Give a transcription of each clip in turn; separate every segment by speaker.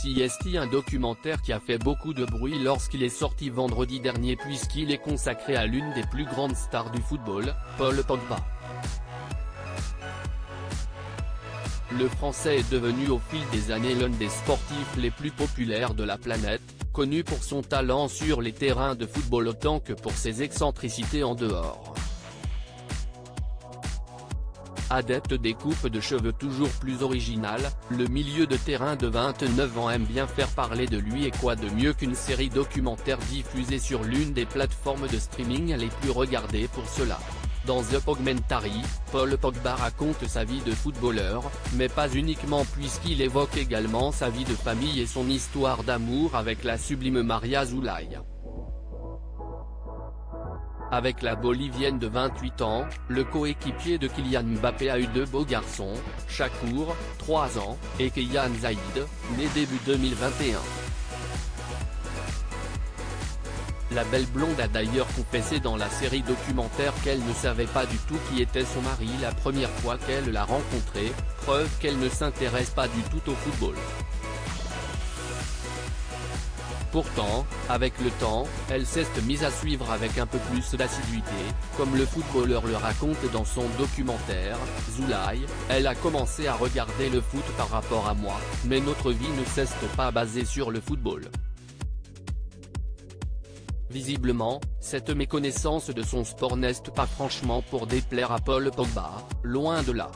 Speaker 1: CST, un documentaire qui a fait beaucoup de bruit lorsqu'il est sorti vendredi dernier puisqu'il est consacré à l'une des plus grandes stars du football, Paul Pogba. Le Français est devenu au fil des années l'un des sportifs les plus populaires de la planète, connu pour son talent sur les terrains de football autant que pour ses excentricités en dehors. Adepte des coupes de cheveux toujours plus originales, le milieu de terrain de 29 ans aime bien faire parler de lui, et quoi de mieux qu'une série documentaire diffusée sur l'une des plateformes de streaming les plus regardées pour cela. Dans The Pogmentary, Paul Pogba raconte sa vie de footballeur, mais pas uniquement puisqu'il évoque également sa vie de famille et son histoire d'amour avec la sublime Maria Zulay. Avec la Bolivienne de 28 ans, le coéquipier de Kylian Mbappé a eu deux beaux garçons, Shakur, 3 ans, et Keyan Zaïd, né début 2021. La belle blonde a d'ailleurs confessé dans la série documentaire qu'elle ne savait pas du tout qui était son mari la première fois qu'elle l'a rencontré, preuve qu'elle ne s'intéresse pas du tout au football. Pourtant, avec le temps, elle s'est mise à suivre avec un peu plus d'assiduité, comme le footballeur le raconte dans son documentaire, Zulay, elle a commencé à regarder le foot par rapport à moi, mais notre vie ne s'est pas basée sur le football. Visiblement, cette méconnaissance de son sport n'est pas franchement pour déplaire à Paul Pogba, loin de là.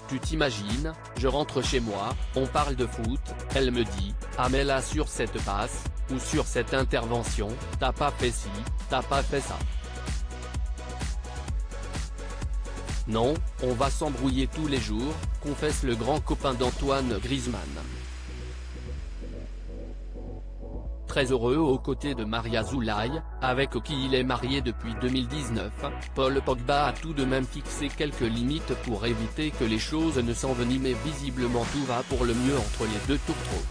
Speaker 1: Tu t'imagines, je rentre chez moi, on parle de foot, elle me dit, ah mais là sur cette passe, ou sur cette intervention, t'as pas fait ci, t'as pas fait ça. Non, on va s'embrouiller tous les jours, confesse le grand copain d'Antoine Griezmann. Très heureux aux côtés de Maria Zulay, avec qui il est marié depuis 2019, Paul Pogba a tout de même fixé quelques limites pour éviter que les choses ne s'enveniment, mais visiblement tout va pour le mieux entre les deux tourtereaux.